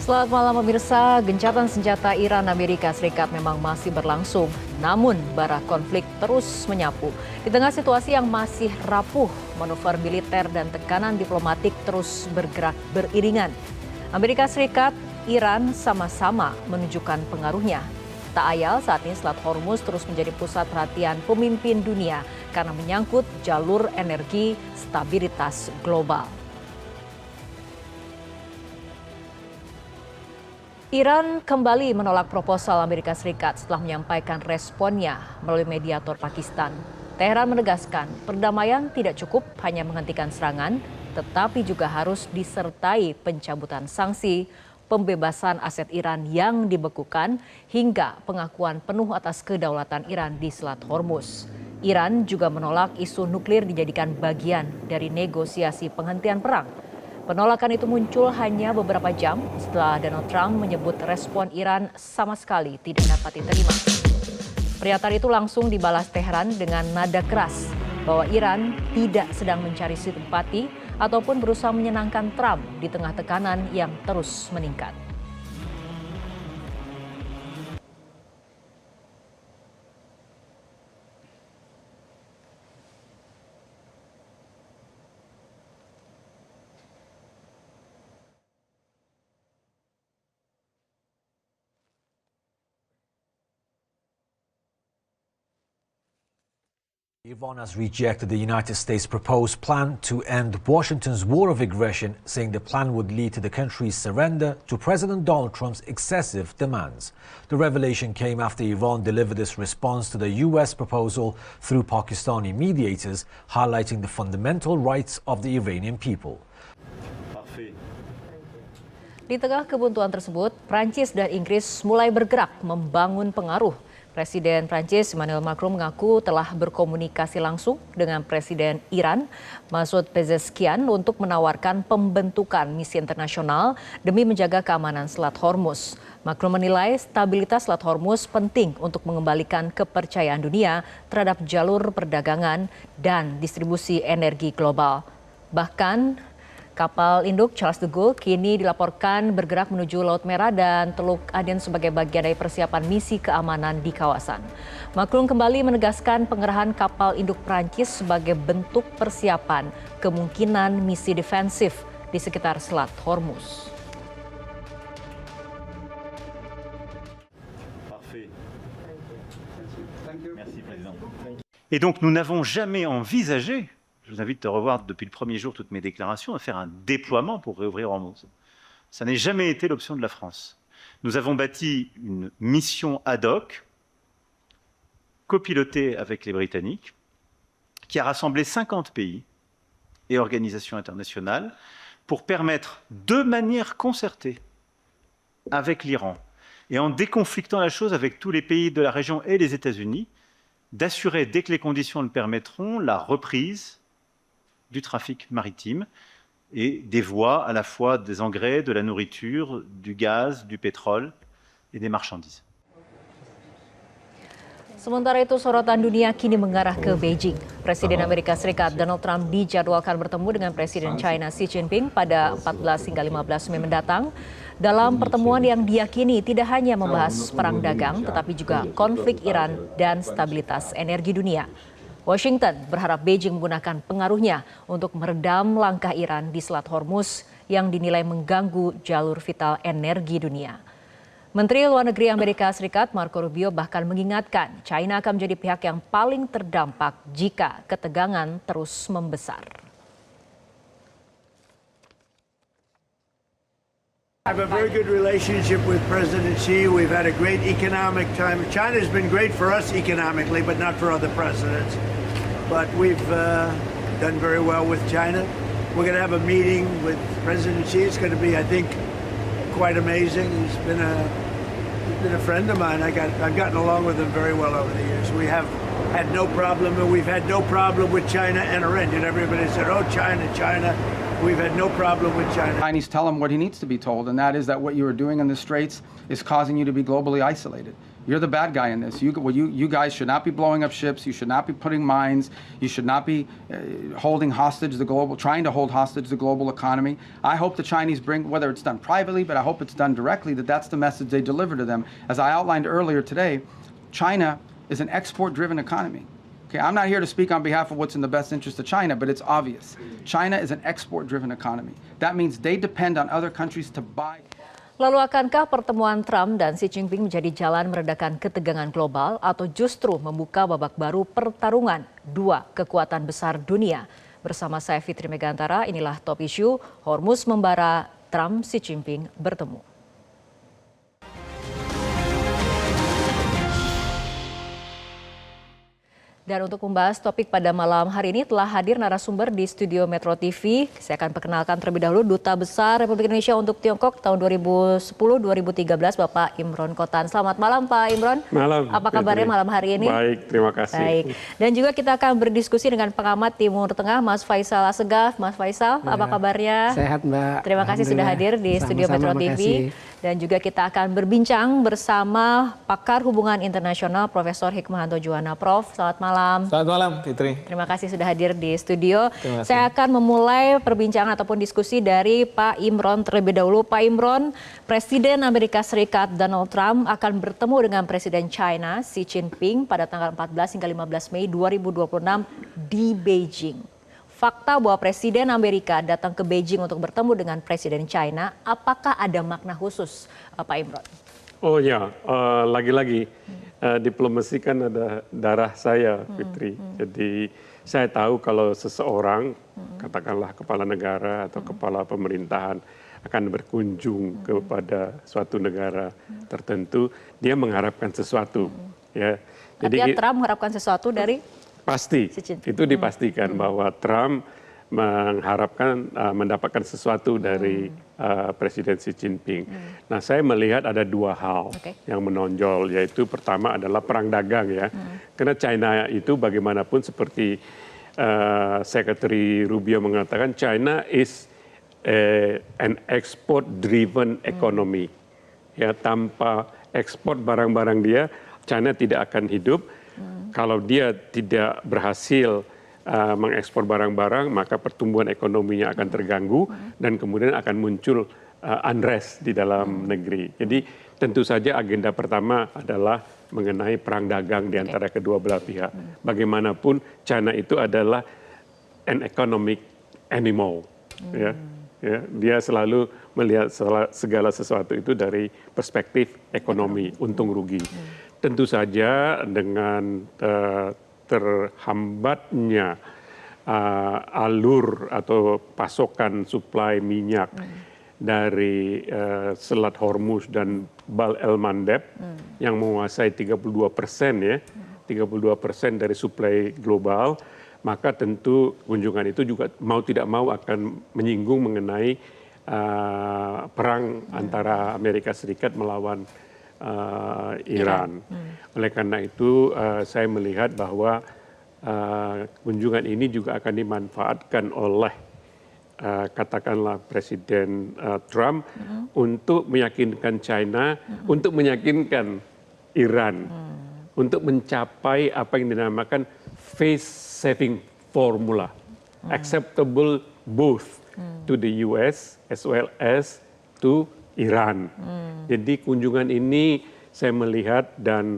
Selamat malam pemirsa, gencatan senjata Iran Amerika Serikat memang masih berlangsung. Namun, bara konflik terus menyapu. Di tengah situasi yang masih rapuh, manuver militer dan tekanan diplomatik terus bergerak beriringan. Amerika Serikat, Iran sama-sama menunjukkan pengaruhnya. Tak ayal saat ini Selat Hormuz terus menjadi pusat perhatian pemimpin dunia karena menyangkut jalur energi stabilitas global. Iran kembali menolak proposal Amerika Serikat setelah menyampaikan responnya melalui mediator Pakistan. Teheran menegaskan perdamaian tidak cukup hanya menghentikan serangan, tetapi juga harus disertai pencabutan sanksi, pembebasan aset Iran yang dibekukan, hingga pengakuan penuh atas kedaulatan Iran di Selat Hormuz. Iran juga menolak isu nuklir dijadikan bagian dari negosiasi penghentian perang. Penolakan itu muncul hanya beberapa jam setelah Donald Trump menyebut respon Iran sama sekali tidak dapat diterima. Pernyataan itu langsung dibalas Teheran dengan nada keras bahwa Iran tidak sedang mencari simpati ataupun berusaha menyenangkan Trump di tengah tekanan yang terus meningkat. Iran has rejected the United States' proposed plan to end Washington's war of aggression, saying the plan would lead to the country's surrender to President Donald Trump's excessive demands. The revelation came after Iran delivered its response to the U.S. proposal through Pakistani mediators, highlighting the fundamental rights of the Iranian people. Di tengah kebuntuan tersebut, Prancis dan Inggris mulai bergerak membangun pengaruh. Presiden Prancis Emmanuel Macron mengaku telah berkomunikasi langsung dengan Presiden Iran Masoud Pezeshkian untuk menawarkan pembentukan misi internasional demi menjaga keamanan Selat Hormuz. Macron menilai stabilitas Selat Hormuz penting untuk mengembalikan kepercayaan dunia terhadap jalur perdagangan dan distribusi energi global. Bahkan kapal induk Charles de Gaulle kini dilaporkan bergerak menuju Laut Merah dan Teluk Aden sebagai bagian dari persiapan misi keamanan di kawasan. Macron kembali menegaskan pengerahan kapal induk Prancis sebagai bentuk persiapan kemungkinan misi defensif di sekitar Selat Hormuz. Et donc nous n'avons jamais envisagé, je vous invite à revoir depuis le premier jour toutes mes déclarations, à faire un déploiement pour réouvrir Hormuz. Ça n'a jamais été l'option de la France. Nous avons bâti une mission ad hoc, copilotée avec les Britanniques, qui a rassemblé 50 pays et organisations internationales pour permettre de manière concertée avec l'Iran et en déconflictant la chose avec tous les pays de la région et les États-Unis, d'assurer, dès que les conditions le permettront, la reprise du trafic maritime et des voies à la fois des engrais, de la nourriture, du gaz, du pétrole et des marchandises. Sementara itu sorotan dunia kini mengarah ke Beijing. Presiden Amerika Serikat Donald Trump dijadwalkan bertemu dengan Presiden China Xi Jinping pada 14 hingga 15 Mei mendatang. Dalam pertemuan yang diyakini tidak hanya membahas perang dagang, tetapi juga konflik Iran dan stabilitas energi dunia. Washington berharap Beijing menggunakan pengaruhnya untuk meredam langkah Iran di Selat Hormuz yang dinilai mengganggu jalur vital energi dunia. Menteri Luar Negeri Amerika Serikat Marco Rubio bahkan mengingatkan China akan menjadi pihak yang paling terdampak jika ketegangan terus membesar. I have a very good relationship with President Xi. We've had a great economic time. China's been great for us economically, but not for other presidents. But we've done very well with China. We're going to have a meeting with President Xi. It's going to be, I think, quite amazing. He's been a friend of mine. I've gotten along with him very well over the years. We have had no problem, and we've had no problem with China and Iran. And everybody said, "Oh, China, China." We've had no problem with China. Chinese tell him what he needs to be told, and that is that what you are doing in the Straits is causing you to be globally isolated. You're the bad guy in this. You guys should not be blowing up ships. You should not be putting mines. You should not be trying to hold hostage the global economy. I hope the Chinese bring, whether it's done privately, but I hope it's done directly, that's the message they deliver to them. As I outlined earlier today, China is an export-driven economy. Okay, I'm not here to speak on behalf of what's in the best interest of China, but it's obvious. China is an export-driven economy. That means they depend on other countries to buy. Lalu akankah pertemuan Trump dan Xi Jinping menjadi jalan meredakan ketegangan global atau justru membuka babak baru pertarungan dua kekuatan besar dunia? Bersama saya Fitri Megantara, inilah Top Issue, Hormuz membara, Trump Xi Jinping bertemu. Dan untuk membahas topik pada malam hari ini telah hadir narasumber di studio Metro TV. Saya akan perkenalkan terlebih dahulu Duta Besar Republik Indonesia untuk Tiongkok tahun 2010-2013 Bapak Imron Kotan. Selamat malam Pak Imron. Malam. Apa kabarnya malam hari ini? Baik, terima kasih. Baik. Dan juga kita akan berdiskusi dengan pengamat Timur Tengah Mas Faisal Assegaf. Mas Faisal, apa kabarnya? Sehat Mbak. Terima kasih sudah hadir di studio Metro TV. Dan juga kita akan berbincang bersama pakar hubungan internasional Profesor Hikmahanto Juwana. Prof, selamat malam. Selamat malam Fitri. Terima kasih sudah hadir di studio. Saya akan memulai perbincangan ataupun diskusi dari Pak Imron terlebih dahulu. Pak Imron, Presiden Amerika Serikat Donald Trump akan bertemu dengan Presiden China Xi Jinping pada tanggal 14 hingga 15 Mei 2026 di Beijing. Fakta bahwa Presiden Amerika datang ke Beijing untuk bertemu dengan Presiden China, apakah ada makna khusus, Pak Imron? Oh ya, lagi-lagi diplomasi kan ada darah saya, Fitri. Jadi saya tahu kalau seseorang, katakanlah kepala negara atau kepala pemerintahan, akan berkunjung kepada suatu negara tertentu, dia mengharapkan sesuatu. Ya. Jadi Trump mengharapkan sesuatu dari? Pasti, itu dipastikan bahwa Trump mengharapkan mendapatkan sesuatu dari Presiden Xi Jinping. Nah, saya melihat ada dua hal yang menonjol, yaitu pertama adalah perang dagang ya. Karena China itu bagaimanapun seperti Secretary Rubio mengatakan, China is an export-driven economy. Ya, tanpa ekspor barang-barang dia, China tidak akan hidup. Kalau dia tidak berhasil mengekspor barang-barang, maka pertumbuhan ekonominya akan terganggu dan kemudian akan muncul unrest di dalam negeri. Jadi tentu saja agenda pertama adalah mengenai perang dagang di antara kedua belah pihak. Bagaimanapun China itu adalah an economic animal. Ya, dia selalu melihat segala sesuatu itu dari perspektif ekonomi, untung rugi. Tentu saja dengan terhambatnya alur atau pasokan suplai minyak dari Selat Hormuz dan Bab el-Mandeb yang menguasai 32% ya, 32% dari suplai global, maka tentu kunjungan itu juga mau tidak mau akan menyinggung mengenai perang antara Amerika Serikat melawan Iran. Oleh karena itu saya melihat bahwa kunjungan ini juga akan dimanfaatkan oleh katakanlah Presiden Trump untuk meyakinkan China, untuk meyakinkan Iran, untuk mencapai apa yang dinamakan face saving formula, acceptable both to the US as well as to Iran. Jadi kunjungan ini saya melihat dan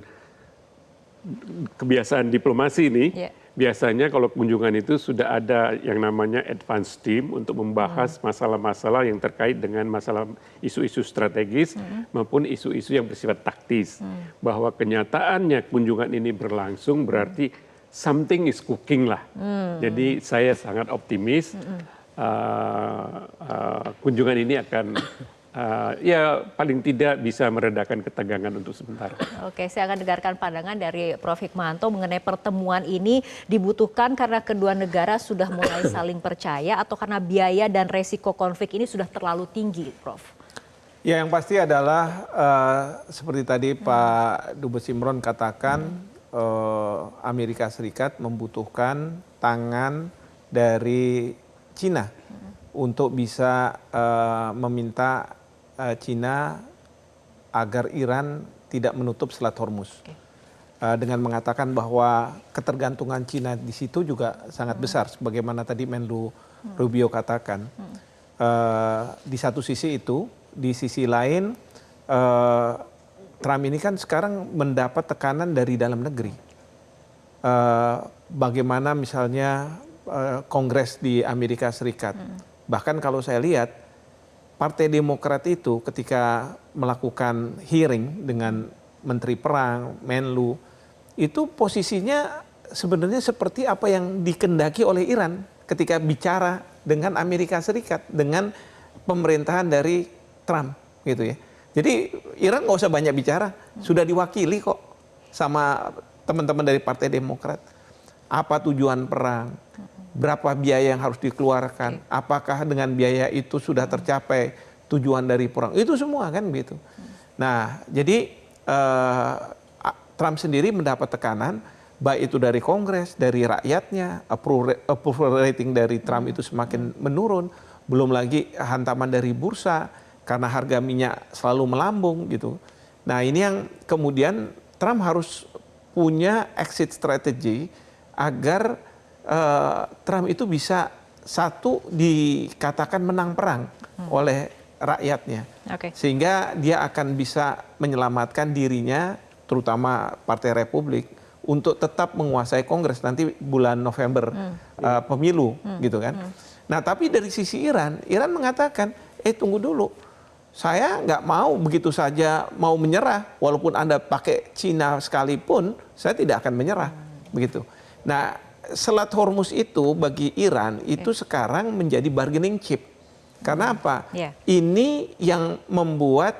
kebiasaan diplomasi ini biasanya kalau kunjungan itu sudah ada yang namanya advance team untuk membahas masalah-masalah yang terkait dengan masalah isu-isu strategis maupun isu-isu yang bersifat taktis. Bahwa kenyataannya kunjungan ini berlangsung berarti something is cooking lah. Jadi saya sangat optimis kunjungan ini akan ya paling tidak bisa meredakan ketegangan untuk sementara. Oke, saya akan dengarkan pandangan dari Prof. Hikmahanto mengenai pertemuan ini dibutuhkan karena kedua negara sudah mulai saling percaya atau karena biaya dan resiko konflik ini sudah terlalu tinggi, Prof? Ya, yang pasti adalah seperti tadi Pak Dubes Imron katakan, Amerika Serikat membutuhkan tangan dari Cina untuk bisa meminta Cina agar Iran tidak menutup Selat Hormuz. Dengan mengatakan bahwa ketergantungan Cina di situ juga sangat besar, sebagaimana tadi Menlu Rubio katakan. Di satu sisi itu, di sisi lain Trump ini kan sekarang mendapat tekanan dari dalam negeri. Bagaimana misalnya Kongres di Amerika Serikat. Bahkan kalau saya lihat, Partai Demokrat itu ketika melakukan hearing dengan Menteri Perang, Menlu, itu posisinya sebenarnya seperti apa yang dikendaki oleh Iran ketika bicara dengan Amerika Serikat, dengan pemerintahan dari Trump gitu ya. Jadi Iran nggak usah banyak bicara, sudah diwakili kok sama teman-teman dari Partai Demokrat. Apa tujuan perang, berapa biaya yang harus dikeluarkan, apakah dengan biaya itu sudah tercapai tujuan dari perang, itu semua kan gitu. Nah jadi Trump sendiri mendapat tekanan, baik itu dari Kongres, dari rakyatnya, approval rating dari Trump itu semakin menurun, belum lagi hantaman dari bursa, karena harga minyak selalu melambung gitu. Nah ini yang kemudian Trump harus punya exit strategy agar Trump itu bisa satu dikatakan menang perang oleh rakyatnya. Sehingga dia akan bisa menyelamatkan dirinya, terutama Partai Republik, untuk tetap menguasai Kongres nanti bulan November pemilu gitu kan. Nah tapi dari sisi Iran mengatakan, tunggu dulu, saya nggak mau begitu saja mau menyerah, walaupun Anda pakai Cina sekalipun, saya tidak akan menyerah begitu. Nah Selat Hormuz itu bagi Iran itu sekarang menjadi bargaining chip. Karena apa? Ini yang membuat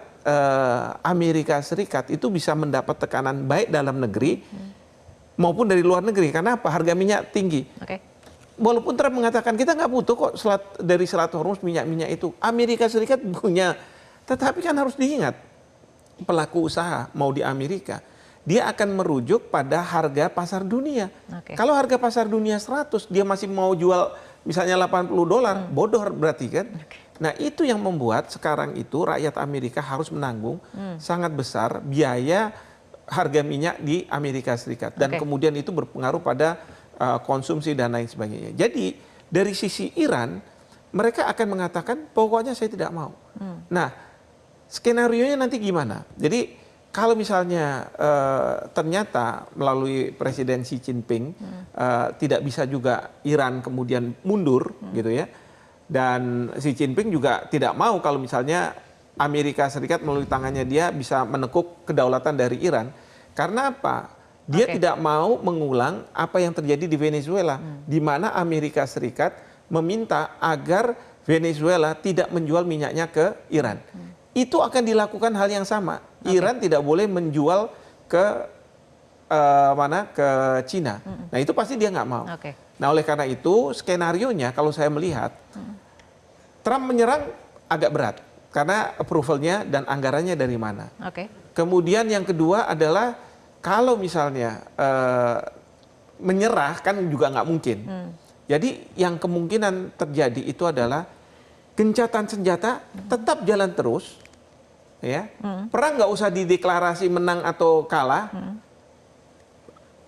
Amerika Serikat itu bisa mendapat tekanan baik dalam negeri maupun dari luar negeri. Karena apa? Harga minyak tinggi. Walaupun Trump mengatakan kita nggak butuh kok dari Selat Hormuz minyak-minyak itu. Amerika Serikat punya. Tetapi kan harus diingat, pelaku usaha mau di Amerika, dia akan merujuk pada harga pasar dunia. Kalau harga pasar dunia 100, dia masih mau jual misalnya $80, bodoh berarti kan. Nah itu yang membuat sekarang itu rakyat Amerika harus menanggung sangat besar biaya harga minyak di Amerika Serikat. Dan kemudian itu berpengaruh pada konsumsi dan lain sebagainya. Jadi dari sisi Iran, mereka akan mengatakan pokoknya saya tidak mau. Nah skenario-nya nanti gimana? Jadi kalau misalnya ternyata melalui Presiden Xi Jinping tidak bisa juga Iran kemudian mundur gitu ya. Dan Xi Jinping juga tidak mau kalau misalnya Amerika Serikat melalui tangannya dia bisa menekuk kedaulatan dari Iran. Karena apa? Dia tidak mau mengulang apa yang terjadi di Venezuela, di mana Amerika Serikat meminta agar Venezuela tidak menjual minyaknya ke Iran. Itu akan dilakukan hal yang sama. Iran tidak boleh menjual ke ke Cina. Nah itu pasti dia nggak mau. Nah oleh karena itu skenarionya kalau saya melihat Trump menyerang agak berat karena approvalnya dan anggarannya dari mana. Kemudian yang kedua adalah kalau misalnya menyerah kan juga nggak mungkin. Jadi yang kemungkinan terjadi itu adalah gencatan senjata tetap jalan terus, ya. Perang nggak usah dideklarasi menang atau kalah.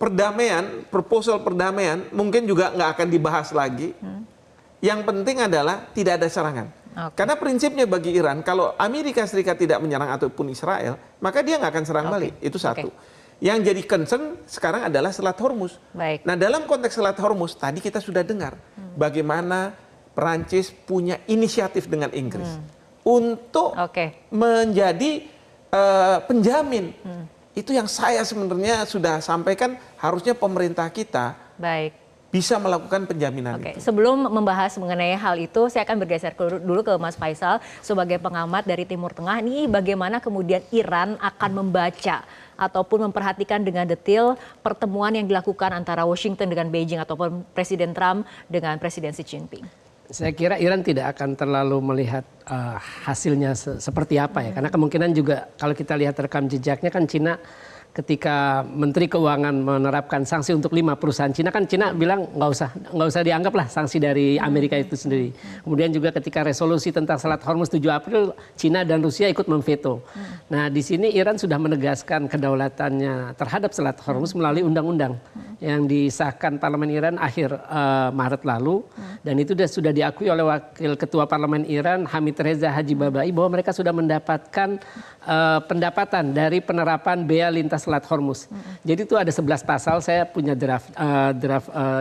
Perdamaian, proposal perdamaian mungkin juga nggak akan dibahas lagi. Yang penting adalah tidak ada serangan. Karena prinsipnya bagi Iran, kalau Amerika Serikat tidak menyerang ataupun Israel, maka dia nggak akan serang balik. Itu satu. Yang jadi concern sekarang adalah Selat Hormuz. Nah dalam konteks Selat Hormuz, tadi kita sudah dengar bagaimana Perancis punya inisiatif dengan Inggris untuk menjadi penjamin. Itu yang saya sebenarnya sudah sampaikan, harusnya pemerintah kita bisa melakukan penjaminan itu. Sebelum membahas mengenai hal itu, saya akan bergeser dulu ke Mas Faisal sebagai pengamat dari Timur Tengah. Ini bagaimana kemudian Iran akan membaca ataupun memperhatikan dengan detail pertemuan yang dilakukan antara Washington dengan Beijing ataupun Presiden Trump dengan Presiden Xi Jinping? Saya kira Iran tidak akan terlalu melihat hasilnya seperti apa ya. Karena kemungkinan juga kalau kita lihat rekam jejaknya kan Cina ketika Menteri Keuangan menerapkan sanksi untuk 5 perusahaan Cina, kan Cina bilang nggak usah dianggap lah sanksi dari Amerika itu sendiri. Kemudian juga ketika resolusi tentang Selat Hormuz 7 April, Cina dan Rusia ikut memveto. Nah, di sini Iran sudah menegaskan kedaulatannya terhadap Selat Hormuz melalui undang-undang yang disahkan Parlemen Iran akhir Maret lalu, dan itu sudah diakui oleh Wakil Ketua Parlemen Iran Hamid Reza Haji Babai bahwa mereka sudah mendapatkan pendapatan dari penerapan bea lintas Selat Hormuz. Jadi itu ada 11 pasal, saya punya draft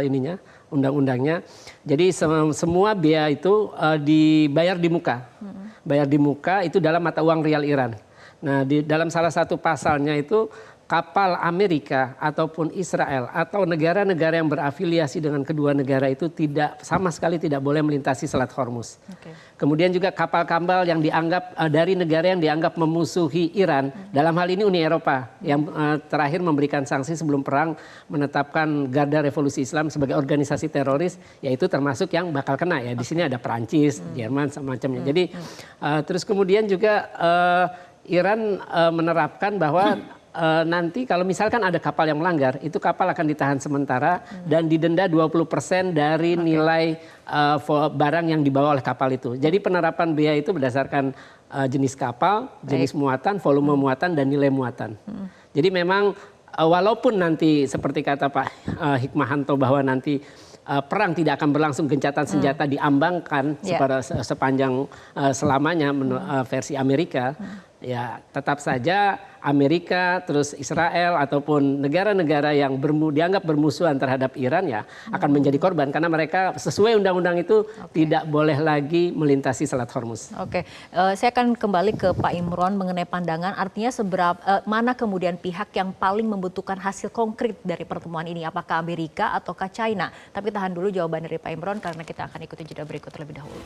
ininya, undang-undangnya. Jadi semua bea itu dibayar di muka. Bayar di muka itu dalam mata uang rial Iran. Nah, di dalam salah satu pasalnya itu kapal Amerika ataupun Israel atau negara-negara yang berafiliasi dengan kedua negara itu sama sekali tidak boleh melintasi Selat Hormuz. Okay. Kemudian juga kapal-kapal yang dianggap dari negara yang dianggap memusuhi Iran, dalam hal ini Uni Eropa yang terakhir memberikan sanksi sebelum perang menetapkan Garda Revolusi Islam sebagai organisasi teroris, yaitu termasuk yang bakal kena ya. Di sini ada Perancis, Jerman semacamnya. Jadi terus kemudian juga Iran menerapkan bahwa nanti kalau misalkan ada kapal yang melanggar, itu kapal akan ditahan sementara dan didenda 20% dari nilai barang yang dibawa oleh kapal itu. Jadi penerapan bea itu berdasarkan jenis kapal, jenis muatan, volume muatan, dan nilai muatan. Jadi memang walaupun nanti seperti kata Pak Hikmahanto bahwa nanti perang tidak akan berlangsung, gencatan senjata diambangkan sepanjang selamanya versi Amerika, ya tetap saja Amerika terus Israel ataupun negara-negara yang dianggap bermusuhan terhadap Iran ya akan menjadi korban karena mereka sesuai undang-undang itu tidak boleh lagi melintasi Selat Hormuz. Oke, saya akan kembali ke Pak Imron mengenai pandangan, artinya mana kemudian pihak yang paling membutuhkan hasil konkret dari pertemuan ini, apakah Amerika ataukah China? Tapi tahan dulu jawaban dari Pak Imron karena kita akan ikuti jeda berikut terlebih dahulu.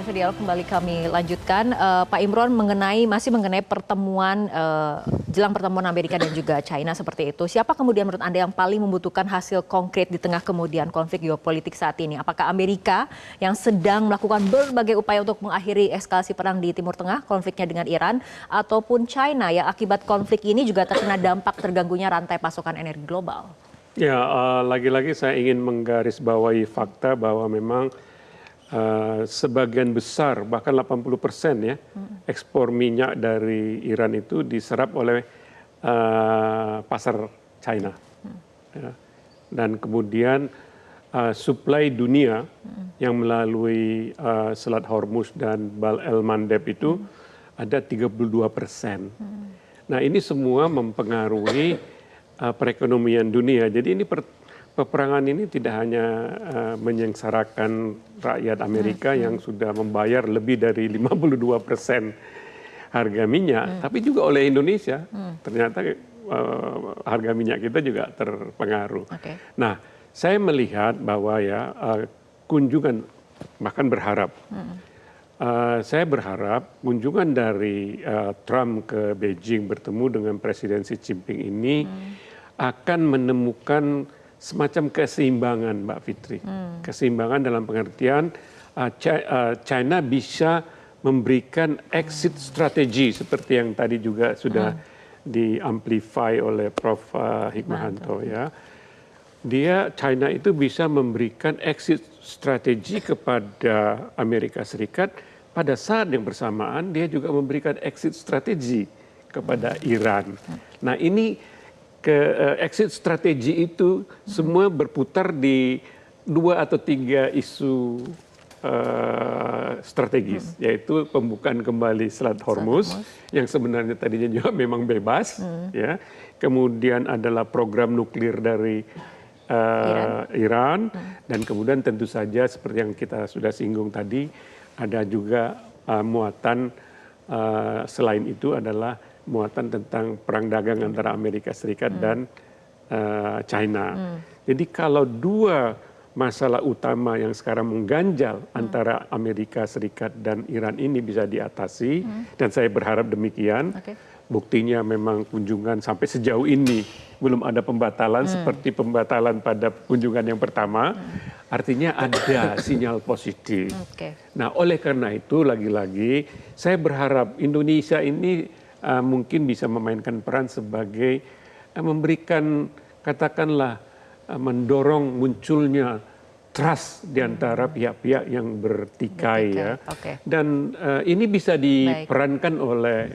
Dialog kembali kami lanjutkan. Pak Imron masih mengenai pertemuan jelang pertemuan Amerika dan juga China seperti itu. Siapa kemudian menurut Anda yang paling membutuhkan hasil konkret di tengah kemudian konflik geopolitik saat ini? Apakah Amerika yang sedang melakukan berbagai upaya untuk mengakhiri eskalasi perang di Timur Tengah, konfliknya dengan Iran, ataupun China yang akibat konflik ini juga terkena dampak terganggunya rantai pasokan energi global? Ya, lagi-lagi saya ingin menggarisbawahi fakta bahwa memang sebagian besar bahkan 80% ya ekspor minyak dari Iran itu diserap oleh pasar China. Ya. Dan kemudian suplai dunia yang melalui Selat Hormuz dan Bab el-Mandeb itu ada 32%. Nah, ini semua mempengaruhi perekonomian dunia. Jadi ini peperangan ini tidak hanya menyengsarakan rakyat Amerika yang sudah membayar lebih dari 52% harga minyak, tapi juga oleh Indonesia. Ternyata harga minyak kita juga terpengaruh. Okay. Nah, saya melihat bahwa ya kunjungan, bahkan berharap, saya berharap kunjungan dari Trump ke Beijing bertemu dengan Presiden Xi Jinping ini akan menemukan semacam keseimbangan, Mbak Fitri. Keseimbangan dalam pengertian China bisa memberikan exit strategi seperti yang tadi juga sudah diamplify oleh Prof. Hikmahanto ya. China itu bisa memberikan exit strategi kepada Amerika Serikat, pada saat yang bersamaan dia juga memberikan exit strategi kepada Iran. Nah, ini exit strategi itu semua berputar di 2 atau 3 isu strategis, yaitu pembukaan kembali Selat Hormuz yang sebenarnya tadinya juga memang bebas, ya. Kemudian adalah program nuklir dari Iran, dan kemudian tentu saja seperti yang kita sudah singgung tadi, ada juga muatan selain itu adalah muatan tentang perang dagang antara Amerika Serikat dan China. Jadi kalau 2 masalah utama yang sekarang mengganjal antara Amerika Serikat dan Iran ini bisa diatasi, dan saya berharap demikian, buktinya memang kunjungan sampai sejauh ini belum ada pembatalan seperti pembatalan pada kunjungan yang pertama, artinya ada sinyal positif. Nah, oleh karena itu lagi-lagi saya berharap Indonesia ini mungkin bisa memainkan peran sebagai memberikan, katakanlah, mendorong munculnya trust di antara pihak-pihak yang bertikai ya. Dan ini bisa diperankan oleh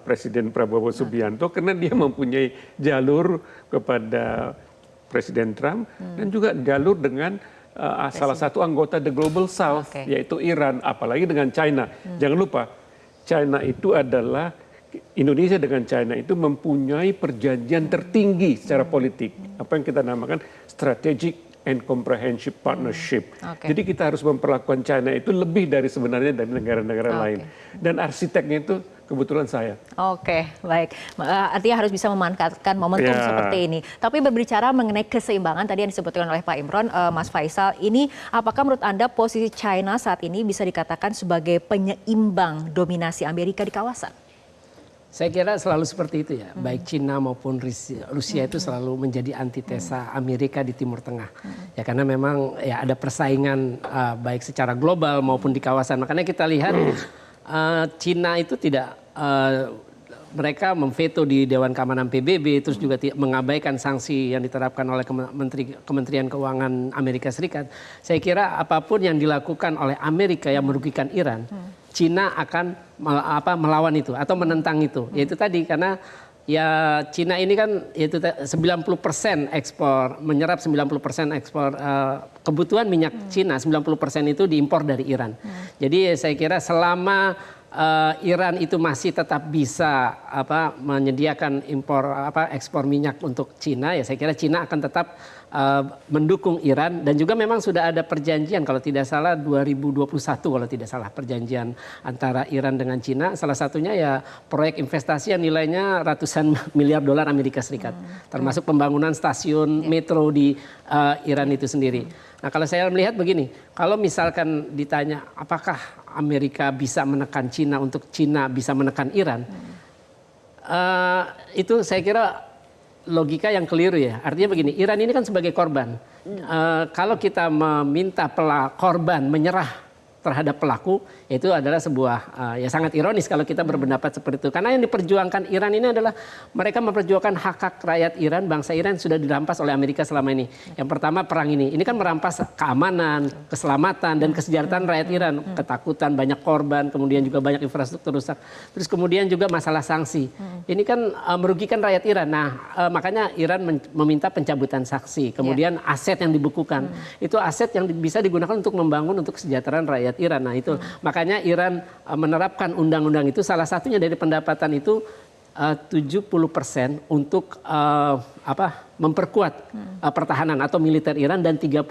Presiden Prabowo Subianto karena dia mempunyai jalur kepada Presiden Trump dan juga jalur dengan salah satu anggota The Global South yaitu Iran, apalagi dengan China. Jangan lupa, China itu adalah Indonesia dengan China itu mempunyai perjanjian tertinggi secara politik, apa yang kita namakan strategic and comprehensive partnership. Jadi kita harus memperlakukan China itu lebih dari sebenarnya dari negara-negara lain. Dan arsiteknya itu kebetulan saya. Baik. Artinya harus bisa memanfaatkan momentum seperti ini. Tapi berbicara mengenai keseimbangan tadi yang disebutkan oleh Pak Imron, Mas Faisal, ini apakah menurut Anda posisi China saat ini bisa dikatakan sebagai penyeimbang dominasi Amerika di kawasan? Saya kira selalu seperti itu ya, baik Cina maupun Rusia itu selalu menjadi antitesa Amerika di Timur Tengah. Ya karena memang ya ada persaingan baik secara global maupun di kawasan. Makanya kita lihat Cina itu tidak, mereka memveto di Dewan Keamanan PBB, terus juga mengabaikan sanksi yang diterapkan oleh Kementerian Keuangan Amerika Serikat. Saya kira apapun yang dilakukan oleh Amerika yang merugikan Iran, Cina akan melawan itu atau menentang itu. Yaitu tadi karena ya Cina ini kan yaitu 90% ekspor, menyerap 90% ekspor kebutuhan minyak Cina, 90% itu diimpor dari Iran. Jadi saya kira selama Iran itu masih tetap bisa menyediakan ekspor minyak untuk Cina, ya saya kira Cina akan tetap mendukung Iran. Dan juga memang sudah ada perjanjian kalau tidak salah 2021 kalau tidak salah perjanjian antara Iran dengan Cina, salah satunya ya proyek investasi yang nilainya ratusan miliar dolar Amerika Serikat, termasuk pembangunan stasiun metro di Iran itu sendiri. Nah kalau saya melihat begini, kalau misalkan ditanya apakah Amerika bisa menekan Cina untuk Cina bisa menekan Iran, itu saya kira logika yang keliru ya. Artinya begini, Iran ini kan sebagai korban. Kalau kita meminta korban menyerah terhadap pelaku, itu adalah sebuah ya sangat ironis kalau kita berpendapat seperti itu. Karena yang diperjuangkan Iran ini adalah mereka memperjuangkan hak-hak rakyat Iran, bangsa Iran sudah dirampas oleh Amerika selama ini. Yang pertama perang ini kan merampas keamanan, keselamatan dan kesejahteraan rakyat Iran. Ketakutan, banyak korban, kemudian juga banyak infrastruktur rusak. Terus kemudian juga masalah sanksi. Ini kan merugikan rakyat Iran. Nah makanya Iran meminta pencabutan sanksi. Kemudian aset yang dibukukan. Itu aset yang bisa digunakan untuk membangun untuk kesejahteraan rakyat Iran. Nah itu makanya Iran menerapkan undang-undang itu, salah satunya dari pendapatan itu 70% untuk memperkuat pertahanan atau militer Iran, dan 30%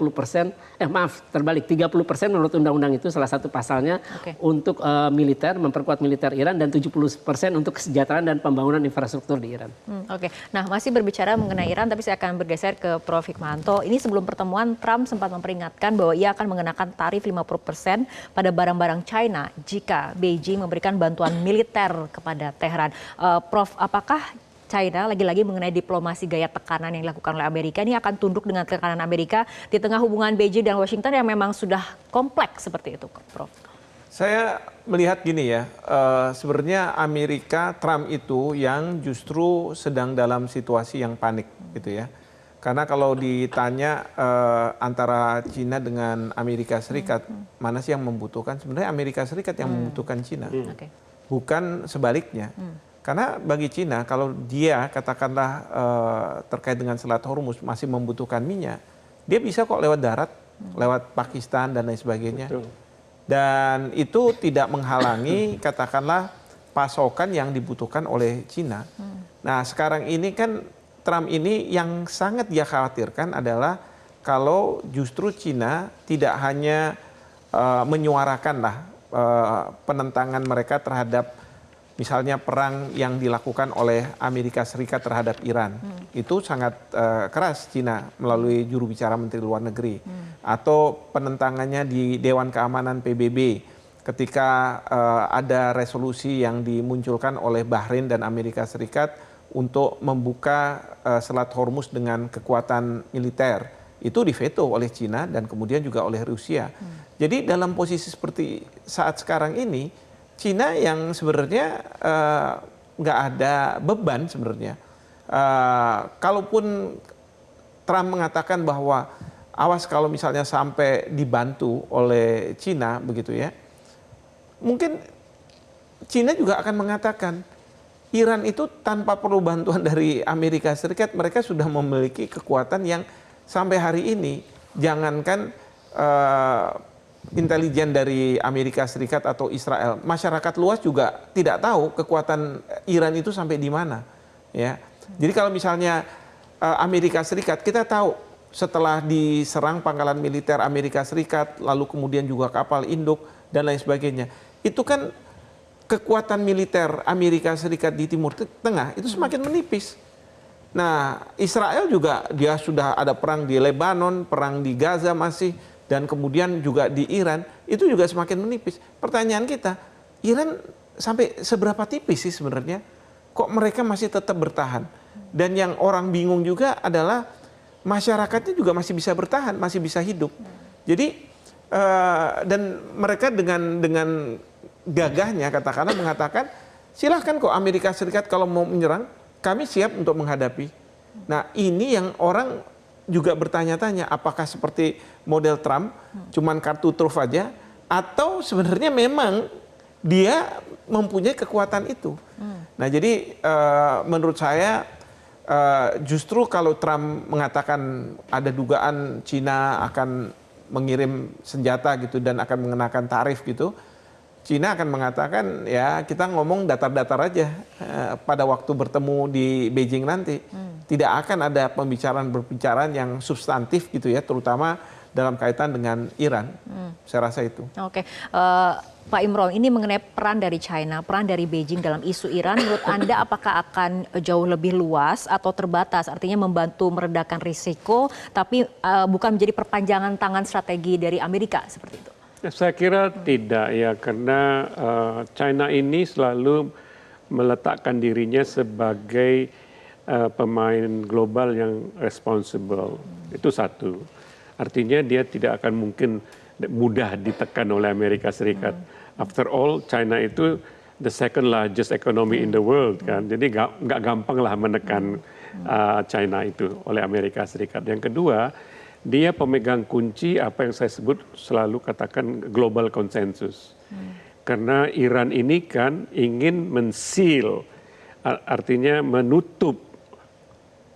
terbalik 30% menurut undang-undang itu salah satu pasalnya untuk militer, memperkuat militer Iran, dan 70% untuk kesejahteraan dan pembangunan infrastruktur di Iran. Nah masih berbicara mengenai Iran, tapi saya akan bergeser ke Prof. Hikmahanto. Ini sebelum pertemuan Trump sempat memperingatkan bahwa ia akan mengenakan tarif 50% pada barang-barang China jika Beijing memberikan bantuan militer kepada Teheran. Prof, apakah China lagi-lagi mengenai diplomasi gaya tekanan yang dilakukan oleh Amerika ini akan tunduk dengan tekanan Amerika di tengah hubungan Beijing dan Washington yang memang sudah kompleks seperti itu, Prof? Saya melihat gini ya, sebenarnya Amerika, Trump itu yang justru sedang dalam situasi yang panik gitu ya. Karena kalau ditanya antara Cina dengan Amerika Serikat, mana sih yang membutuhkan? Sebenarnya Amerika Serikat yang membutuhkan Cina, bukan sebaliknya. Karena bagi Cina, kalau dia katakanlah terkait dengan Selat Hormuz masih membutuhkan minyak, dia bisa kok lewat darat, lewat Pakistan dan lain sebagainya. Dan itu tidak menghalangi katakanlah pasokan yang dibutuhkan oleh Cina. Nah sekarang ini kan Trump ini yang sangat dia khawatirkan adalah kalau justru Cina tidak hanya menyuarakanlah penentangan mereka terhadap misalnya perang yang dilakukan oleh Amerika Serikat terhadap Iran. Itu sangat keras Cina melalui juru bicara Menteri Luar Negeri. Atau penentangannya di Dewan Keamanan PBB ketika ada resolusi yang dimunculkan oleh Bahrain dan Amerika Serikat untuk membuka Selat Hormuz dengan kekuatan militer. Itu diveto oleh Cina dan kemudian juga oleh Rusia. Jadi dalam posisi seperti saat sekarang ini, Cina yang sebenarnya nggak ada beban sebenarnya. Kalaupun Trump mengatakan bahwa awas kalau misalnya sampai dibantu oleh Cina begitu ya, mungkin Cina juga akan mengatakan Iran itu tanpa perlu bantuan dari Amerika Serikat, mereka sudah memiliki kekuatan yang sampai hari ini, jangankan intelijen dari Amerika Serikat atau Israel, masyarakat luas juga tidak tahu kekuatan Iran itu sampai di mana. Ya, jadi kalau misalnya Amerika Serikat, kita tahu setelah diserang pangkalan militer Amerika Serikat, lalu kemudian juga kapal induk dan lain sebagainya, itu kan kekuatan militer Amerika Serikat di Timur Tengah itu semakin menipis. Nah, Israel juga dia sudah ada perang di Lebanon, perang di Gaza masih, dan kemudian juga di Iran, itu juga semakin menipis. Pertanyaan kita, Iran sampai seberapa tipis sih sebenarnya? Kok mereka masih tetap bertahan? Dan yang orang bingung juga adalah masyarakatnya juga masih bisa bertahan, masih bisa hidup. Jadi, dan mereka dengan gagahnya katakanlah mengatakan, silahkan kok Amerika Serikat kalau mau menyerang, kami siap untuk menghadapi. Nah, ini yang orang juga bertanya-tanya, apakah seperti model Trump, cuman kartu truf aja, atau sebenarnya memang dia mempunyai kekuatan itu. Nah, jadi menurut saya justru kalau Trump mengatakan ada dugaan Cina akan mengirim senjata gitu dan akan mengenakan tarif gitu, Cina akan mengatakan ya kita ngomong datar-datar aja pada waktu bertemu di Beijing nanti. Tidak akan ada pembicaraan yang substantif gitu ya, terutama dalam kaitan dengan Iran. Saya rasa itu. Oke, Pak Imron, ini mengenai peran dari China, peran dari Beijing dalam isu Iran, menurut Anda apakah akan jauh lebih luas atau terbatas? Artinya membantu meredakan risiko, tapi bukan menjadi perpanjangan tangan strategi dari Amerika seperti itu? Saya kira tidak ya, karena China ini selalu meletakkan dirinya sebagai pemain global yang responsible. Itu satu. Artinya dia tidak akan mungkin mudah ditekan oleh Amerika Serikat. After all, China itu the second largest economy in the world kan. Jadi nggak gampang lah menekan China itu oleh Amerika Serikat. Yang kedua, dia pemegang kunci apa yang saya sebut selalu katakan global consensus. Karena Iran ini kan ingin men-seal, artinya menutup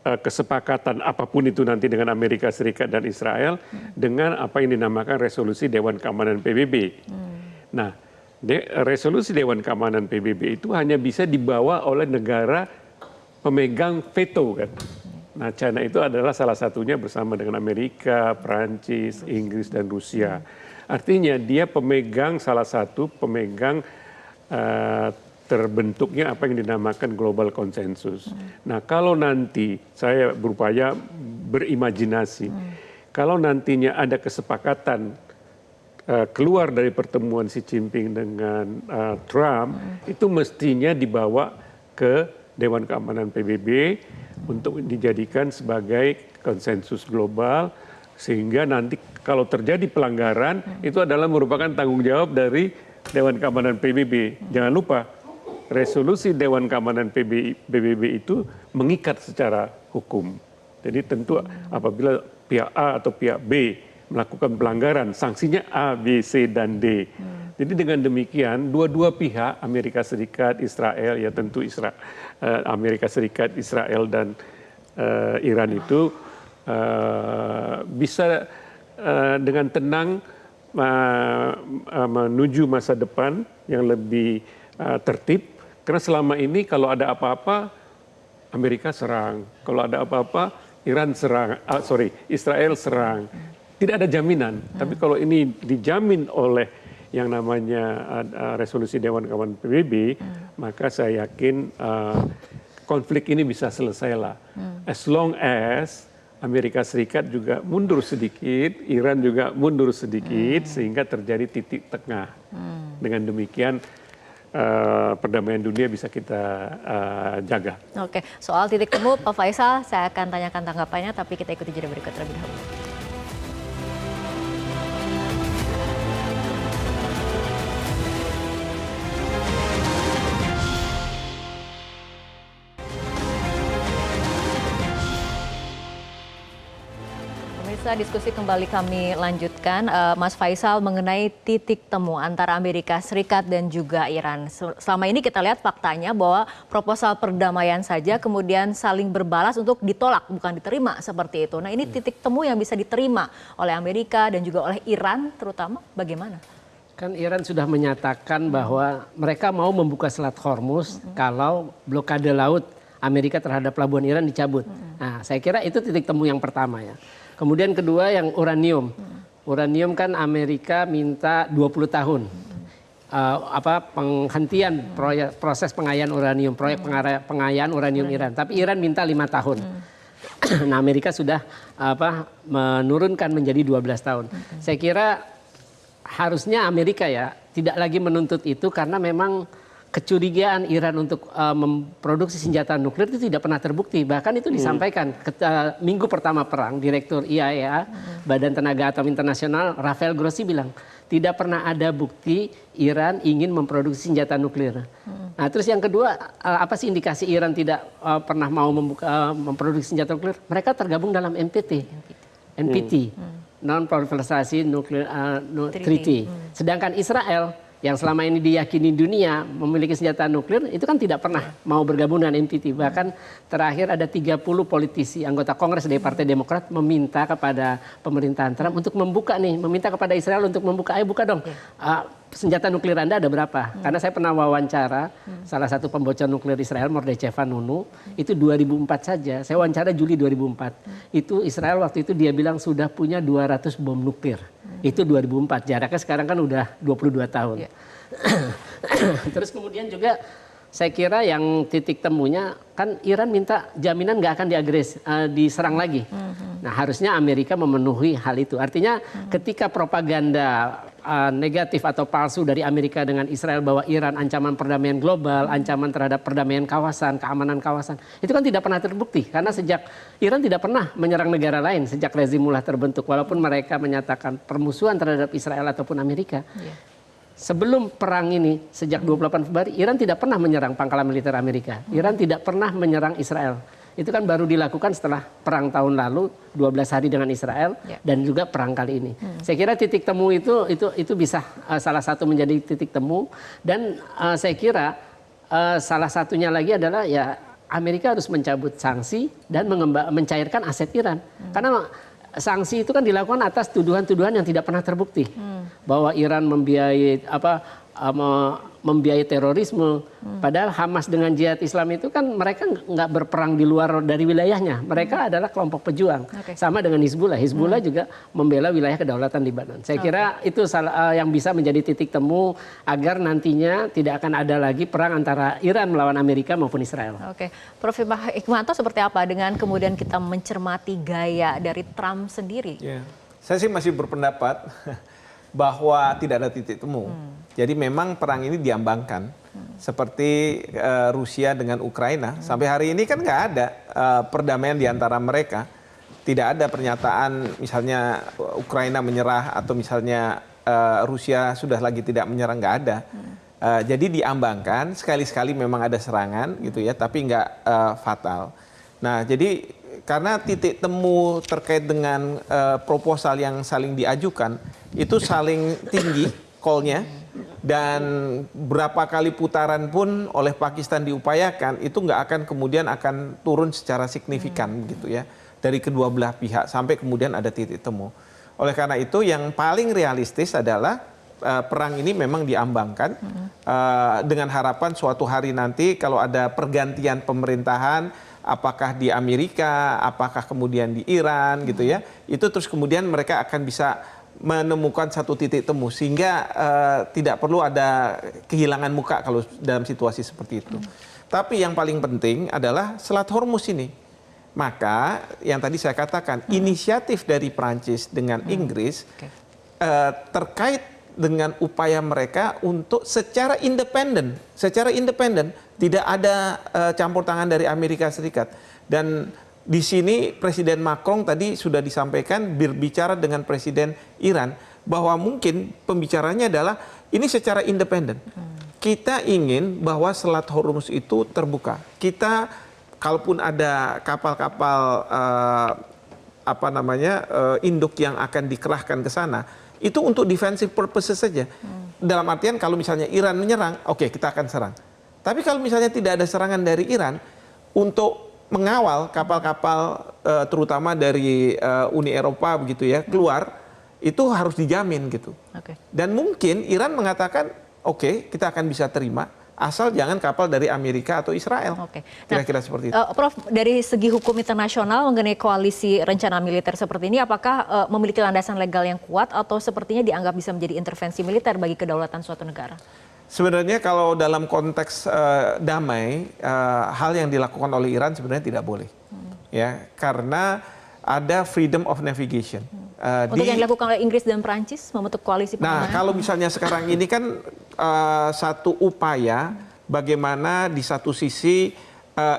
kesepakatan apapun itu nanti dengan Amerika Serikat dan Israel dengan apa yang dinamakan resolusi Dewan Keamanan PBB. Nah, resolusi Dewan Keamanan PBB itu hanya bisa dibawa oleh negara pemegang veto kan. Nah, China itu adalah salah satunya bersama dengan Amerika, Perancis, Inggris, dan Rusia. Artinya dia salah satu pemegang terbentuknya apa yang dinamakan global consensus. Nah, kalau nanti saya berupaya berimajinasi, kalau nantinya ada kesepakatan keluar dari pertemuan Xi Jinping dengan Trump, itu mestinya dibawa ke Dewan Keamanan PBB untuk dijadikan sebagai konsensus global, sehingga nanti kalau terjadi pelanggaran itu adalah merupakan tanggung jawab dari Dewan Keamanan PBB. Jangan lupa, resolusi Dewan Keamanan PBB itu mengikat secara hukum. Jadi tentu apabila pihak A atau pihak B melakukan pelanggaran, sanksinya A, B, C, dan D. Jadi dengan demikian, dua-dua pihak, Amerika Serikat, Israel, ya tentu Amerika Serikat, Israel, dan Iran itu bisa dengan tenang menuju masa depan yang lebih tertib. Karena selama ini kalau ada apa-apa, Amerika serang. Kalau ada apa-apa, Israel serang. Tidak ada jaminan. Tapi kalau ini dijamin oleh yang namanya resolusi Dewan Keamanan PBB, maka saya yakin konflik ini bisa selesai lah. As long as Amerika Serikat juga mundur sedikit, Iran juga mundur sedikit, sehingga terjadi titik tengah. Dengan demikian perdamaian dunia bisa kita jaga. Oke, soal titik temu Pak Faisal, saya akan tanyakan tanggapannya, tapi kita ikuti jeda berikut terlebih dahulu. Pemirsa, diskusi kembali kami lanjutkan. Mas Faisal, mengenai titik temu antara Amerika Serikat dan juga Iran. Selama ini kita lihat faktanya bahwa proposal perdamaian saja kemudian saling berbalas untuk ditolak, bukan diterima seperti itu. Nah, ini titik temu yang bisa diterima oleh Amerika dan juga oleh Iran terutama, bagaimana? Kan Iran sudah menyatakan bahwa mereka mau membuka Selat Hormuz kalau blokade laut Amerika terhadap pelabuhan Iran dicabut. Nah, saya kira itu titik temu yang pertama ya. Kemudian kedua yang uranium. Uranium kan Amerika minta 20 tahun. Penghentian proses pengayaan uranium, proyek pengayaan uranium Iran. Tapi Iran minta 5 tahun. Nah, Amerika sudah menurunkan menjadi 12 tahun. Saya kira harusnya Amerika ya tidak lagi menuntut itu karena memang kecurigaan Iran untuk memproduksi senjata nuklir itu tidak pernah terbukti. Bahkan itu disampaikan minggu pertama perang, Direktur IAEA, Badan Tenaga Atom Internasional, Rafael Grossi bilang, tidak pernah ada bukti Iran ingin memproduksi senjata nuklir. Nah, terus yang kedua, apa sih indikasi Iran tidak pernah mau memproduksi senjata nuklir? Mereka tergabung dalam NPT, Non-Proliferation Nuclear Treaty. Sedangkan Israel yang selama ini diyakini dunia memiliki senjata nuklir itu kan tidak pernah mau bergabung dengan NPT. Bahkan terakhir ada 30 politisi anggota Kongres dari Partai Demokrat meminta kepada pemerintahan Trump untuk meminta kepada Israel untuk membuka, ayo buka dong senjata nuklir Anda ada berapa? Karena saya pernah wawancara salah satu pembocor nuklir Israel, Mordechai Vanunu, itu 2004 saja. Saya wawancara Juli 2004. Itu Israel waktu itu dia bilang sudah punya 200 bom nuklir. Itu 2004. Jaraknya sekarang kan udah 22 tahun. Yeah. Terus kemudian juga saya kira yang titik temunya kan Iran minta jaminan nggak akan diserang lagi. Nah, harusnya Amerika memenuhi hal itu. Artinya ketika propaganda negatif atau palsu dari Amerika dengan Israel bahwa Iran ancaman perdamaian global, ancaman terhadap perdamaian kawasan, keamanan kawasan, itu kan tidak pernah terbukti. Karena sejak Iran tidak pernah menyerang negara lain sejak rezim mulai terbentuk. Walaupun mereka menyatakan permusuhan terhadap Israel ataupun Amerika. Yeah. Sebelum perang ini, sejak 28 Februari, Iran tidak pernah menyerang pangkalan militer Amerika. Iran tidak pernah menyerang Israel. Itu kan baru dilakukan setelah perang tahun lalu, 12 hari dengan Israel, dan juga perang kali ini. Saya kira titik temu itu bisa salah satu menjadi titik temu. Dan saya kira salah satunya lagi adalah ya Amerika harus mencabut sanksi dan mencairkan aset Iran. Karena sanksi itu kan dilakukan atas tuduhan-tuduhan yang tidak pernah terbukti. Bahwa Iran membiayai terorisme. Padahal Hamas dengan Jihad Islam itu kan mereka nggak berperang di luar dari wilayahnya. Mereka adalah kelompok pejuang. Sama dengan Hizbullah. Hizbullah juga membela wilayah kedaulatan Lebanon. Saya kira itu yang bisa menjadi titik temu agar nantinya tidak akan ada lagi perang antara Iran melawan Amerika maupun Israel. Oke, Prof. Hikmanto seperti apa dengan kemudian kita mencermati gaya dari Trump sendiri? Ya. Saya sih masih berpendapat bahwa tidak ada titik temu. Jadi memang perang ini diambangkan. Seperti Rusia dengan Ukraina. Sampai hari ini kan nggak ada perdamaian di antara mereka. Tidak ada pernyataan misalnya Ukraina menyerah atau misalnya Rusia sudah lagi tidak menyerah, nggak ada. Jadi diambangkan, sekali-sekali memang ada serangan gitu ya, tapi nggak fatal. Nah, jadi karena titik temu terkait dengan proposal yang saling diajukan itu saling tinggi call-nya, dan berapa kali putaran pun oleh Pakistan diupayakan itu nggak akan kemudian akan turun secara signifikan gitu ya dari kedua belah pihak sampai kemudian ada titik temu. Oleh karena itu yang paling realistis adalah perang ini memang diambangkan dengan harapan suatu hari nanti kalau ada pergantian pemerintahan, apakah di Amerika, apakah kemudian di Iran gitu ya, itu terus kemudian mereka akan bisa menemukan satu titik temu sehingga tidak perlu ada kehilangan muka kalau dalam situasi seperti itu. Tapi yang paling penting adalah Selat Hormuz ini. Maka yang tadi saya katakan inisiatif dari Prancis dengan Inggris terkait dengan upaya mereka untuk secara independen, tidak ada campur tangan dari Amerika Serikat. Dan di sini Presiden Macron tadi sudah disampaikan berbicara dengan Presiden Iran bahwa mungkin pembicaranya adalah ini secara independen. Kita ingin bahwa Selat Hormuz itu terbuka. Kita kalaupun ada kapal-kapal induk yang akan dikerahkan ke sana, itu untuk defensive purposes saja. Dalam artian kalau misalnya Iran menyerang, oke, kita akan serang. Tapi kalau misalnya tidak ada serangan dari Iran, untuk mengawal kapal-kapal terutama dari Uni Eropa begitu ya keluar, itu harus dijamin gitu. Dan mungkin Iran mengatakan, oke, kita akan bisa terima, asal jangan kapal dari Amerika atau Israel. Kira-kira seperti itu. Prof, dari segi hukum internasional mengenai koalisi rencana militer seperti ini, apakah memiliki landasan legal yang kuat atau sepertinya dianggap bisa menjadi intervensi militer bagi kedaulatan suatu negara? Sebenarnya kalau dalam konteks damai, hal yang dilakukan oleh Iran sebenarnya tidak boleh. Ya, karena ada freedom of navigation. Untuk yang dilakukan oleh Inggris dan Perancis membentuk koalisi Nah, pertahanan? kalau misalnya sekarang ini kan satu upaya bagaimana di satu sisi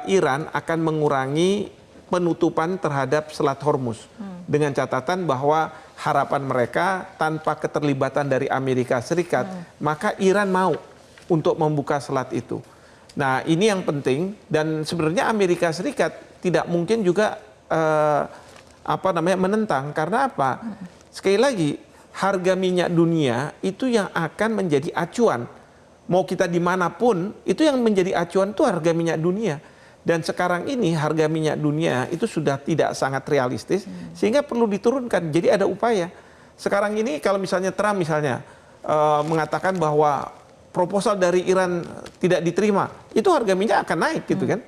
Iran akan mengurangi penutupan terhadap Selat Hormuz dengan catatan bahwa harapan mereka tanpa keterlibatan dari Amerika Serikat, maka Iran mau untuk membuka selat itu. Nah, ini yang penting dan sebenarnya Amerika Serikat tidak mungkin juga menentang karena apa? Sekali lagi, harga minyak dunia itu yang akan menjadi acuan. Mau kita dimanapun, itu yang menjadi acuan itu harga minyak dunia. Dan sekarang ini harga minyak dunia itu sudah tidak sangat realistis, sehingga perlu diturunkan. Jadi ada upaya. Sekarang ini kalau misalnya Trump mengatakan bahwa proposal dari Iran tidak diterima, itu harga minyak akan naik gitu kan.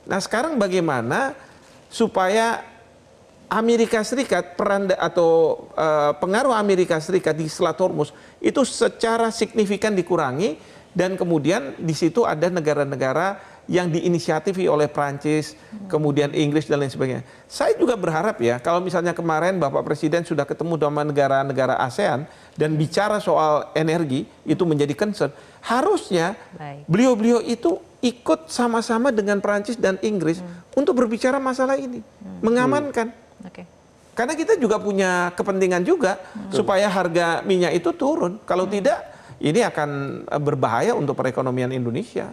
Nah sekarang bagaimana supaya Amerika Serikat pengaruh Amerika Serikat di Selat Hormuz itu secara signifikan dikurangi dan kemudian di situ ada negara-negara yang diinisiatifi oleh Prancis, kemudian Inggris dan lain sebagainya. Saya juga berharap ya kalau misalnya kemarin Bapak Presiden sudah ketemu sama negara-negara ASEAN dan bicara soal energi itu menjadi concern, harusnya beliau-beliau itu ikut sama-sama dengan Prancis dan Inggris untuk berbicara masalah ini, mengamankan. Karena kita juga punya kepentingan juga supaya harga minyak itu turun. Kalau tidak, ini akan berbahaya untuk perekonomian Indonesia.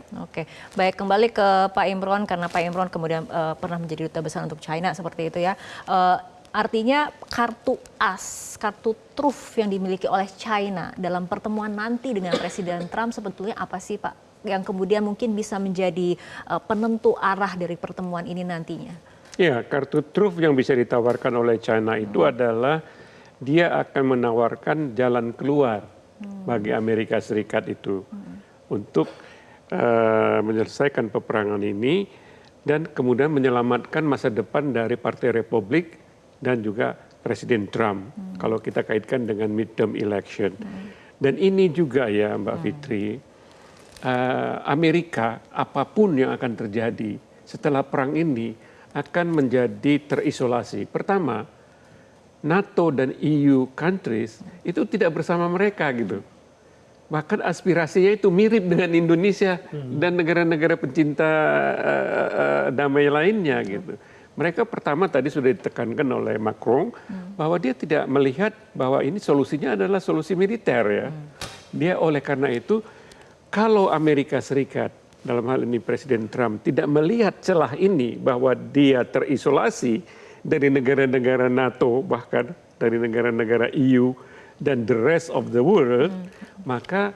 Baik, kembali ke Pak Imron karena Pak Imron kemudian pernah menjadi duta besar untuk China seperti itu ya. Artinya kartu as, kartu truf yang dimiliki oleh China dalam pertemuan nanti dengan Presiden Trump sebetulnya apa sih Pak? Yang kemudian mungkin bisa menjadi penentu arah dari pertemuan ini nantinya. Ya, kartu truf yang bisa ditawarkan oleh China itu adalah dia akan menawarkan jalan keluar bagi Amerika Serikat itu untuk menyelesaikan peperangan ini dan kemudian menyelamatkan masa depan dari Partai Republik dan juga Presiden Trump kalau kita kaitkan dengan midterm election. Dan ini juga ya Mbak Fitri, Amerika apapun yang akan terjadi setelah perang ini akan menjadi terisolasi. Pertama, NATO dan EU countries itu tidak bersama mereka gitu. Bahkan aspirasinya itu mirip dengan Indonesia dan negara-negara pencinta damai lainnya gitu. Mereka pertama tadi sudah ditekankan oleh Macron bahwa dia tidak melihat bahwa ini solusinya adalah solusi militer ya. Dia oleh karena itu kalau Amerika Serikat dalam hal ini Presiden Trump tidak melihat celah ini bahwa dia terisolasi dari negara-negara NATO bahkan dari negara-negara EU dan the rest of the world, maka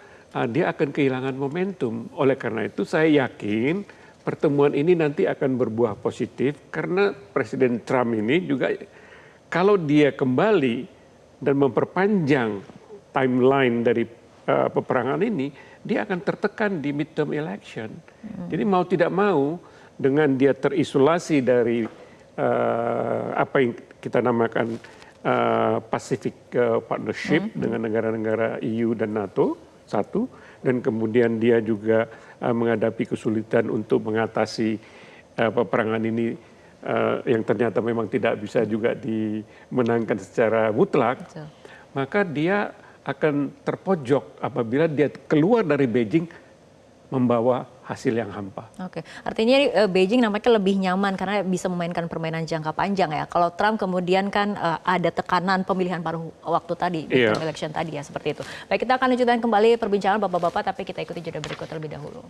dia akan kehilangan momentum. Oleh karena itu saya yakin pertemuan ini nanti akan berbuah positif karena Presiden Trump ini juga kalau dia kembali dan memperpanjang timeline dari peperangan ini, dia akan tertekan di midterm election. Jadi mau tidak mau dengan dia terisolasi dari apa yang kita namakan Pacific Partnership dengan negara-negara EU dan NATO, satu, dan kemudian dia juga menghadapi kesulitan untuk mengatasi peperangan ini yang ternyata memang tidak bisa juga dimenangkan secara mutlak, maka dia akan terpojok apabila dia keluar dari Beijing membawa hasil yang hampa. Oke, artinya Beijing nampaknya lebih nyaman karena bisa memainkan permainan jangka panjang ya. Kalau Trump kemudian kan ada tekanan pemilihan paruh waktu tadi, midterm election tadi ya, seperti itu. Baik, kita akan lanjutkan kembali perbincangan Bapak-Bapak, tapi kita ikuti jeda berikut terlebih dahulu.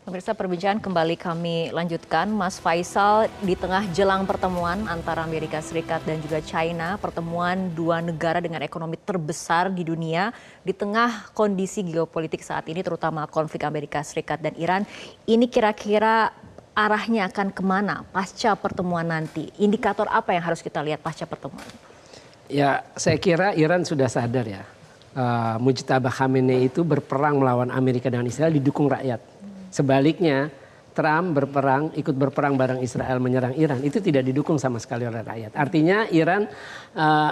Pemirsa, perbincangan kembali kami lanjutkan. Mas Faisal, di tengah jelang pertemuan antara Amerika Serikat dan juga China, pertemuan dua negara dengan ekonomi terbesar di dunia, di tengah kondisi geopolitik saat ini, terutama konflik Amerika Serikat dan Iran, ini kira-kira arahnya akan kemana pasca pertemuan nanti? Indikator apa yang harus kita lihat pasca pertemuan? Ya, saya kira Iran sudah sadar ya. Mujtaba Khamenei itu berperang melawan Amerika dan Israel didukung rakyat. Sebaliknya, Trump ikut berperang bareng Israel menyerang Iran, itu tidak didukung sama sekali oleh rakyat. Artinya Iran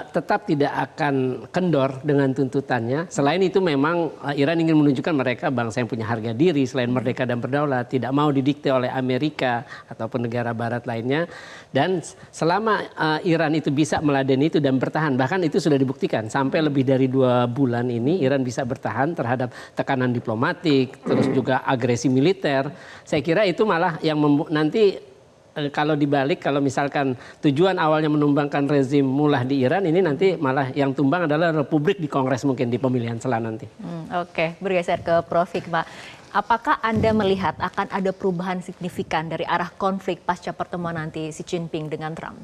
tetap tidak akan kendor dengan tuntutannya. Selain itu memang Iran ingin menunjukkan mereka bangsa yang punya harga diri, selain merdeka dan berdaulat, tidak mau didikte oleh Amerika ataupun negara barat lainnya. Dan selama Iran itu bisa meladeni itu dan bertahan, bahkan itu sudah dibuktikan sampai lebih dari 2 bulan ini Iran bisa bertahan terhadap tekanan diplomatik, terus juga agresi militer. Saya kira itu malah yang nanti kalau dibalik, kalau misalkan tujuan awalnya menumbangkan rezim mullah di Iran, ini nanti malah yang tumbang adalah Republik di Kongres mungkin di pemilihan selanjutnya nanti. Oke, bergeser ke Prof. Hikmah. Apakah Anda melihat akan ada perubahan signifikan dari arah konflik pasca pertemuan nanti Xi Jinping dengan Trump?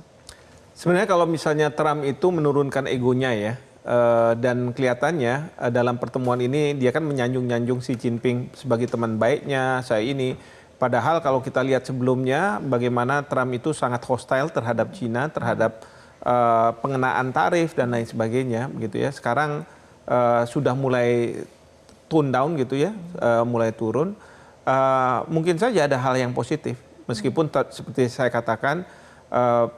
Sebenarnya kalau misalnya Trump itu menurunkan egonya ya, dan kelihatannya dalam pertemuan ini dia kan menyanjung-nyanjung Xi Jinping sebagai teman baiknya, saya ini. Padahal kalau kita lihat sebelumnya bagaimana Trump itu sangat hostile terhadap Cina, terhadap pengenaan tarif dan lain sebagainya, begitu ya. Sekarang sudah mulai tone down gitu ya, mulai turun. Mungkin saja ada hal yang positif, meskipun seperti saya katakan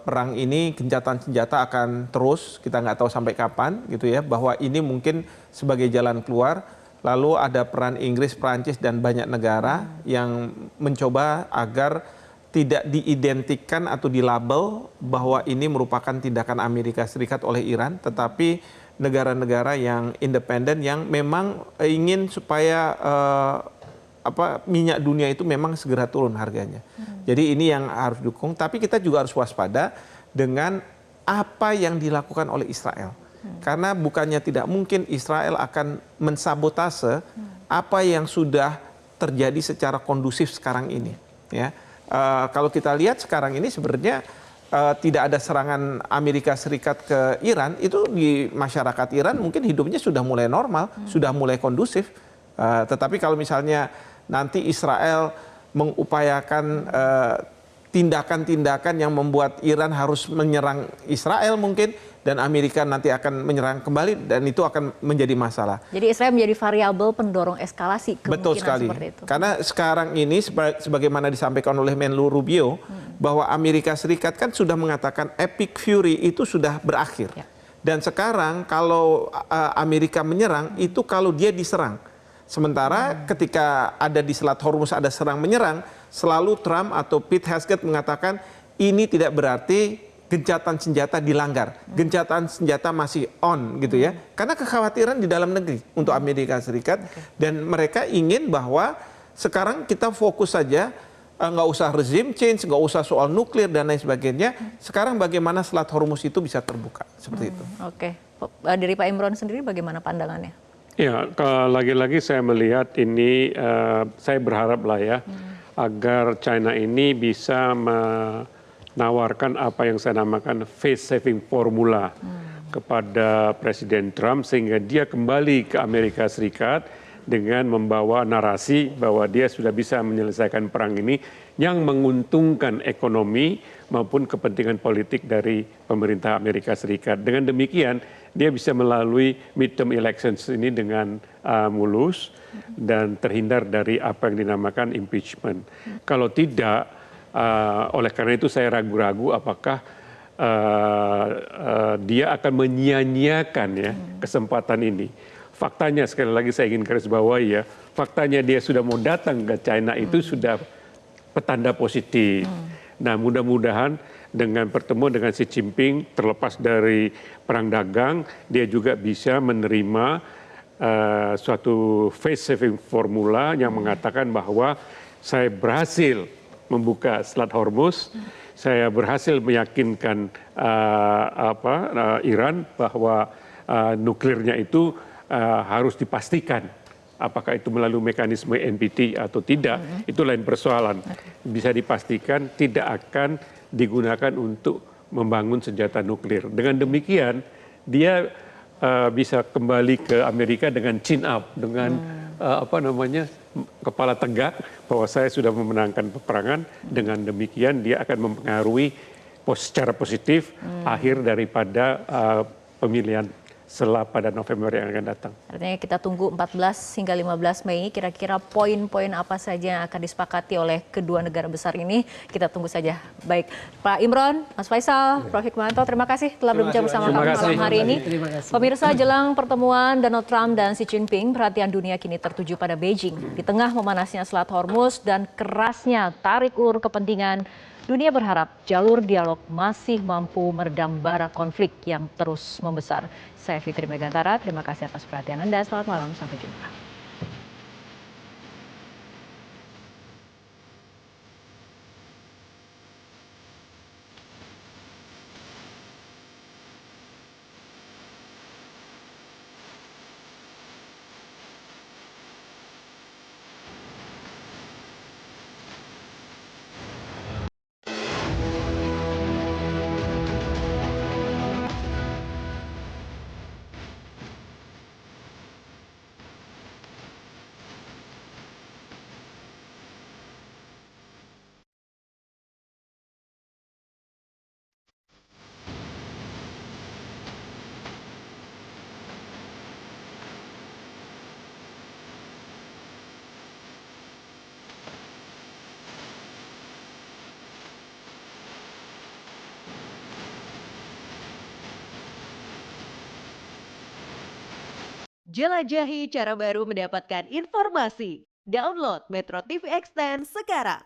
perang ini gencatan senjata akan terus, kita nggak tahu sampai kapan gitu ya. Bahwa ini mungkin sebagai jalan keluar. Lalu ada peran Inggris, Prancis, dan banyak negara yang mencoba agar tidak diidentikan atau dilabel bahwa ini merupakan tindakan Amerika Serikat oleh Iran, tetapi negara-negara yang independen yang memang ingin supaya minyak dunia itu memang segera turun harganya. Jadi ini yang harus dukung, tapi kita juga harus waspada dengan apa yang dilakukan oleh Israel. Karena bukannya tidak mungkin Israel akan mensabotase apa yang sudah terjadi secara kondusif sekarang ini. Ya, kalau kita lihat sekarang ini sebenarnya tidak ada serangan Amerika Serikat ke Iran, itu di masyarakat Iran mungkin hidupnya sudah mulai normal, sudah mulai kondusif. Tetapi kalau misalnya nanti Israel mengupayakan tindakan-tindakan yang membuat Iran harus menyerang Israel mungkin, dan Amerika nanti akan menyerang kembali, dan itu akan menjadi masalah. Jadi Israel menjadi variabel pendorong eskalasi kemungkinan. Betul sekali. Seperti itu. Karena sekarang ini sebagaimana disampaikan oleh Menlu Rubio, bahwa Amerika Serikat kan sudah mengatakan epic fury itu sudah berakhir. Ya. Dan sekarang kalau Amerika menyerang, itu kalau dia diserang. Sementara ketika ada di Selat Hormuz ada serang menyerang, selalu Trump atau Pete Hegseth mengatakan ini tidak berarti gencatan senjata dilanggar, gencatan senjata masih on gitu ya. Karena kekhawatiran di dalam negeri untuk Amerika Serikat, dan mereka ingin bahwa sekarang kita fokus saja, nggak usah regime change, nggak usah soal nuklir dan lain sebagainya. Sekarang bagaimana Selat Hormuz itu bisa terbuka seperti itu. Oke, dari Pak Imron sendiri bagaimana pandangannya? Ya, lagi-lagi saya melihat ini, saya berharap lah ya, agar China ini bisa menawarkan apa yang saya namakan face saving formula kepada Presiden Trump, sehingga dia kembali ke Amerika Serikat dengan membawa narasi bahwa dia sudah bisa menyelesaikan perang ini yang menguntungkan ekonomi maupun kepentingan politik dari pemerintah Amerika Serikat. Dengan demikian, dia bisa melalui midterm elections ini dengan mulus dan terhindar dari apa yang dinamakan impeachment. Kalau tidak, oleh karena itu saya ragu-ragu apakah dia akan menyia-nyiakan ya kesempatan ini. faktanya sekali lagi saya ingin garis bawahi ya, faktanya dia sudah mau datang ke China itu sudah petanda positif. Nah, mudah-mudahan dengan pertemuan dengan Xi Jinping terlepas dari perang dagang, dia juga bisa menerima suatu face saving formula yang mengatakan bahwa saya berhasil membuka Selat Hormuz, saya berhasil meyakinkan Iran bahwa nuklirnya itu harus dipastikan. Apakah itu melalui mekanisme NPT atau tidak, itu lain persoalan. Bisa dipastikan tidak akan digunakan untuk membangun senjata nuklir. Dengan demikian, dia bisa kembali ke Amerika dengan chin up, dengan kepala tegak bahwa saya sudah memenangkan peperangan. Dengan demikian dia akan mempengaruhi secara positif akhir daripada pemilihan setelah pada November yang akan datang. Artinya kita tunggu 14 hingga 15 Mei, kira-kira poin-poin apa saja yang akan disepakati oleh kedua negara besar ini, kita tunggu saja. Baik, Pak Imron, Mas Faisal, Prof. Hikmahanto, terima kasih telah berbincang bersama kami malam hari ini. Pemirsa, jelang pertemuan Donald Trump dan Xi Jinping, perhatian dunia kini tertuju pada Beijing. Di tengah memanasnya Selat Hormuz dan kerasnya tarik ulur kepentingan, dunia berharap jalur dialog masih mampu meredam bara konflik yang terus membesar. Saya Fitri Megantara, terima kasih atas perhatian Anda. Selamat malam, sampai jumpa. Jelajahi cara baru mendapatkan informasi. Download Metro TV Extend sekarang.